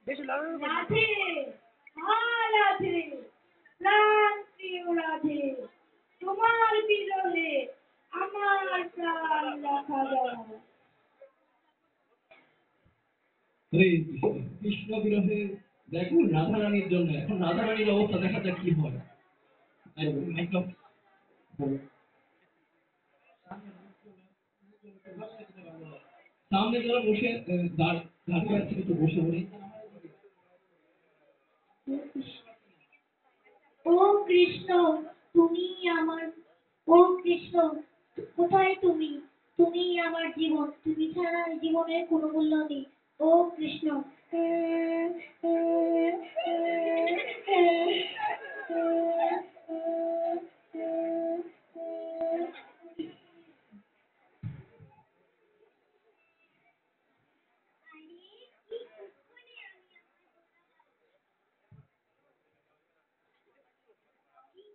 রাধে, হ্যাঁ রাধে, প্রাণ প্রিয় রাধে, তোমার বিরহে আমার প্রাণ রাখা যায়। হরে কৃষ্ণ। কৃষ্ণ বিরহে ব্যাকুল রাধারানীর জন্য এখন রাধারানীর অবস্থা দেখা যাক কি হয়। সামনে যারা বসে দাঁড়িয়ে আছে একটু বসে পড়ি। ও কৃষ্ণ, তুমি আমার, ও কৃষ্ণ, কোথায় তুমি? তুমি আমার জীবন, তুমি ছাড়া জীবনের কোনো মূল্য নেই। ও কৃষ্ণ।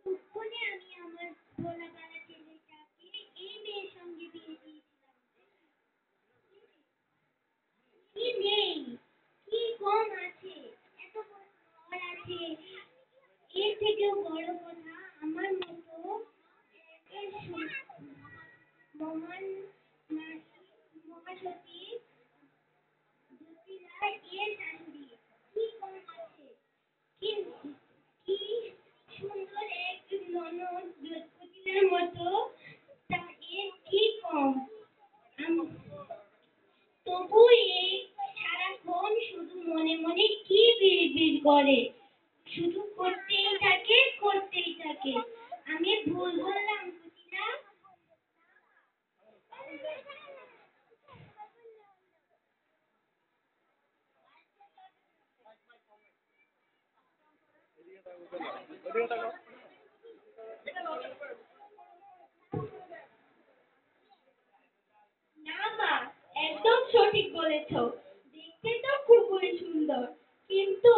কুক্ষণে আমি আমার ভোলাপাড়া ছেলেটাকে এই মেয়ের সঙ্গে বিয়ে দিয়েছিলাম। কি নেই, কি কম আছে, এত বড় ঘর আছে। এর থেকেও বড় কথা, আমার মতো এর মহান মহাসতী জ্যোতিরা এর শাশুড়ি। কি কম আছে, কি কি সুন্দর এক ননদ জ্যোতির মতো, তা এর কি কম। তবু এই সারাক্ষণ শুধু মনে মনে কি বিড়বিড় করে, শুধু করতেই থাকে করতেই থাকে। আমি ভুল বললাম কুটিনা? না মা, একদম সঠিক বলেছ। দেখতে তো খুবই সুন্দর, কিন্তু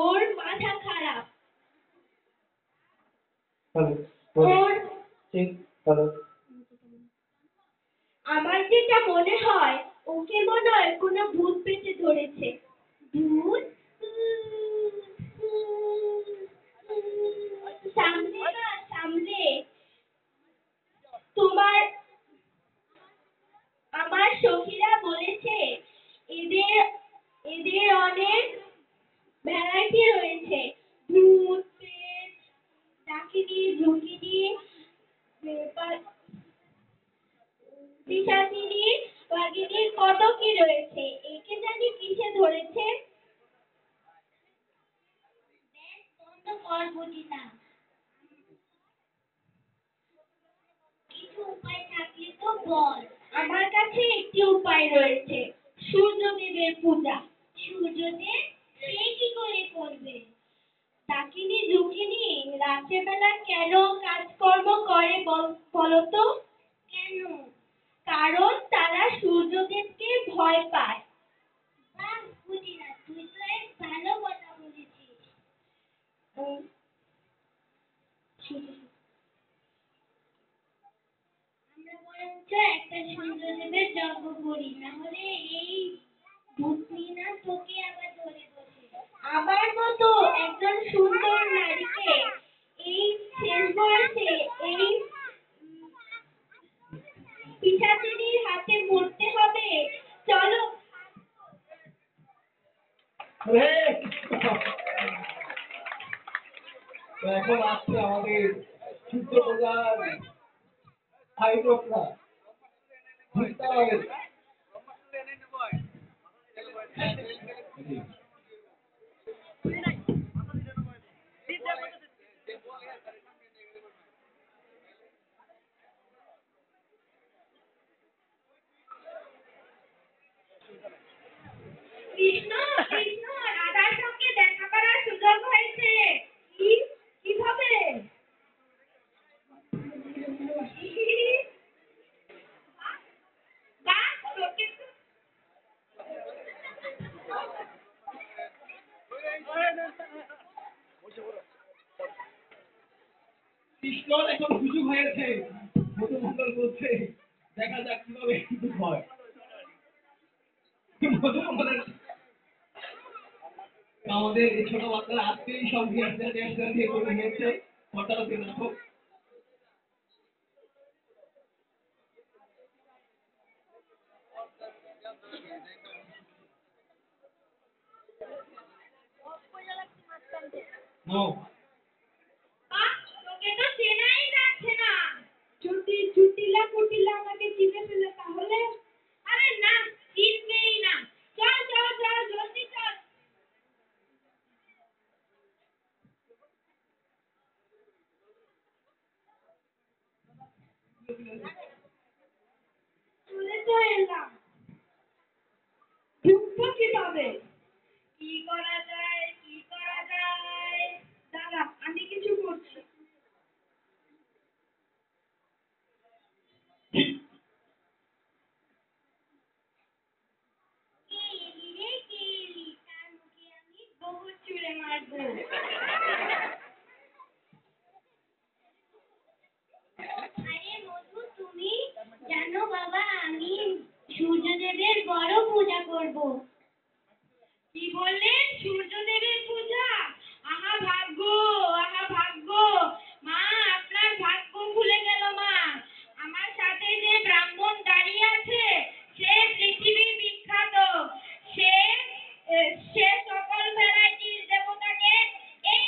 ওর মাথা খারাপ। ওর আমার যেটা মনে হয়, ওকে মনে হয় কোনো ভূত পেটে ধরেছে। ভূত? সামলে মা, সামলে। তোমার, আমার সখীরা বলেছে এদের এদের অনেক ভ্যারাইটি রয়েছে। ভূত, প্রেত, ডাকিনী, যোগিনী, পিশাচিনী, বাঘিনী, কত কি রয়েছে। একে জানি কিসে ধরেছে। ব্যাস বন্ধ কর বুঝিনা। কিছু উপায় থাকলে তো বল। আমার কাছে একটি উপায় রয়েছে, সূর্যদেবের পূজা। সূর্যদেব সে কি করে করবে? ডাকিনী যোগিনী রাতের বেলা কেন কাজকর্ম করে বলতো? কেন? কারণ তারা সূর্যদেবকে ভয় পায়। বাহ বুঝিনা, তুই তো এক ভালো কথা বলেছিস। উম, আমরা বরঞ্চ একটা সূর্যদেবের যজ্ঞ করি, না হলে এই ভূতনি না তোকে আবার ধরে বসে। আমার মতো একজন সুন্দর নারীকে এই শেষ বয়সে এই পিশাচিনীর হাতে মরতে হবে। চলো। এখন আসছে আমাদের সূর্য পূজার আয়োজকরা। বুঝতে হবে। কৃষ্ণ, কৃষ্ণ, রাধার সঙ্গে দেখা করার সুযোগ হয়েছে। কি? কিভাবে? বাহ, তোকে তো কৃষ্ণর এখন সুযোগ হয়েছে। মধুমঙ্গল বলছে দেখা যাক কিভাবে কিন্তু হয়। মধুমঙ্গলের আমাদের এই ছোট বাচ্চারা আজকেই সব দিয়ে করে নিয়েছে। ফটোটা তুলে রাখো। নাও। বাহ, তোকে তো চেনাই যাচ্ছে না। যদি জুটিলা কুটিলা আমাকে চিনে ফেলে তাহলে? আরে না, চিনবেই না। চল চল চল, জলদি চল। চলে তো এলাম, ঢুকবো কিভাবে? কি করা যায়, কি করা যায়? দাঁড়া, আমি কিছু করছি। কে এলি রে, কে এলি? তার মুখে আমি বহুত চুড়ে মারবো। আরে মধু, তুমি জানো বাবা, আমি সূর্যদেবের বড় পূজা করব। কি বললে? সূর্যদেবের পূজা? আহা ভাগ্য, আহা ভাগ্য। মা, আপনার ভাগ্য খুলে গেল মা। আমার সাথে যে ব্রাহ্মণ দাঁড়িয়ে আছে, সে পৃথিবীর বিখ্যাত। সে সে সকল ভ্যারাইটির দেবতাকে এই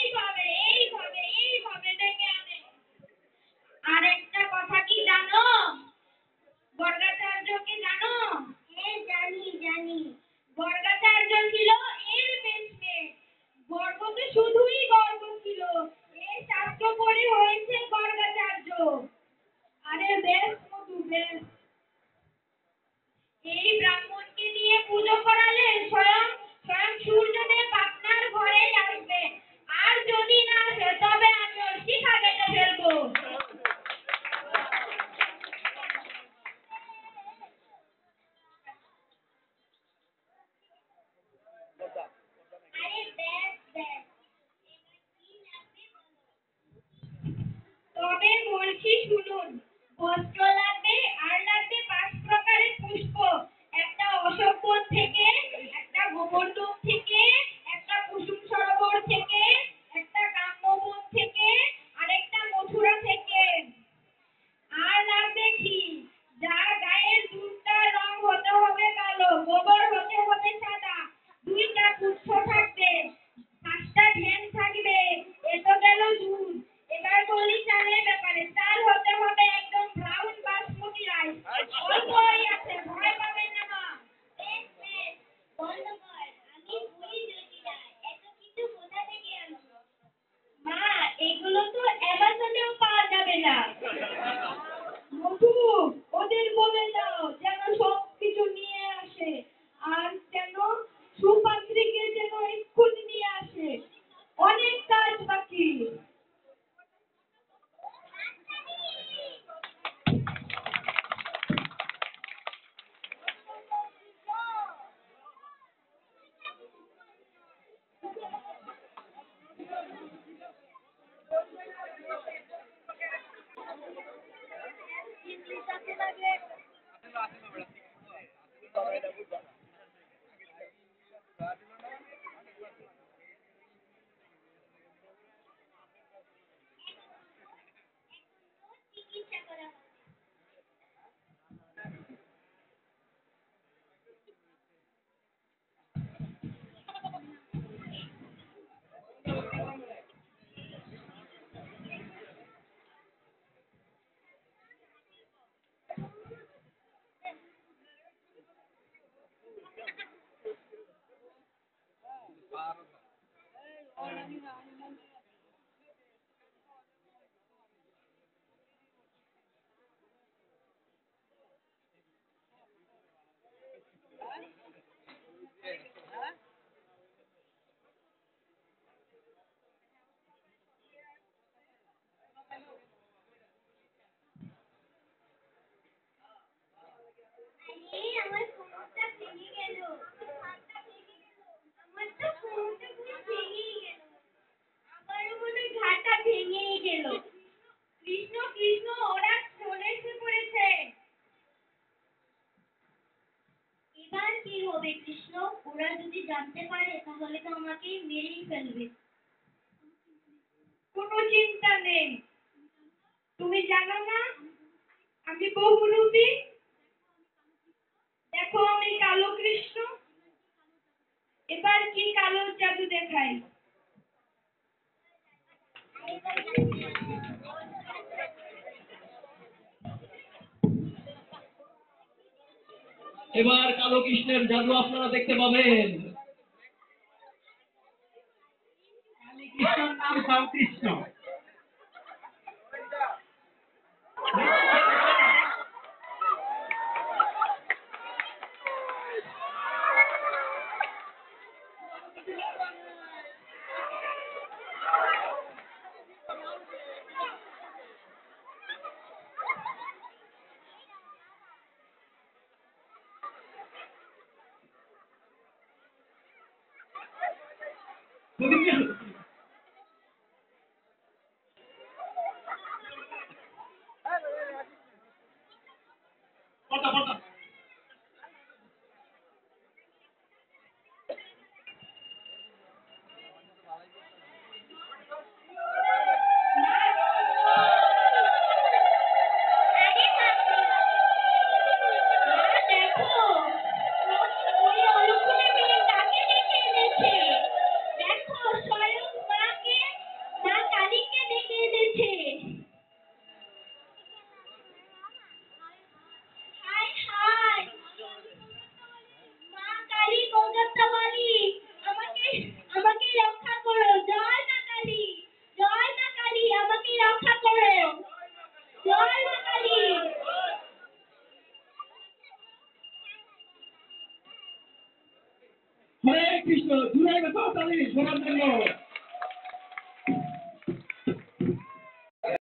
কি হবে কৃষ্ণ? ওরা যদি জানতে পারে তাহলে তো আমাকে মেরেই ফেলবে। কোনো চিন্তা নেই, তুমি জানো না আমি বহুরূপী? দেখো আমি কালো কৃষ্ণ, এবার কি কালো জাদু দেখাই। এবার কালো কৃষ্ণের জাদু আপনারা দেখতে পাবেন। কৃষ্ণর নাম শ্যামকৃষ্ণ। আরে মা, দেখো ওই অলক্ষণে মেয়ে কাকে ডেকে এনেছে। দেখো স্বয়ং মাকে, মা কালীকে ডেকে এনেছে। হায় হায়, মা কালী কলকাতাওয়ালি, আমাকে আমাকে রক্ষা করো। জয় মা কালী, জয় মা কালী, আমাকে রক্ষা করো। জয় মা কালী। হরে কৃষ্ণ, জুড়ে গেছে তালি শোনার জন্য।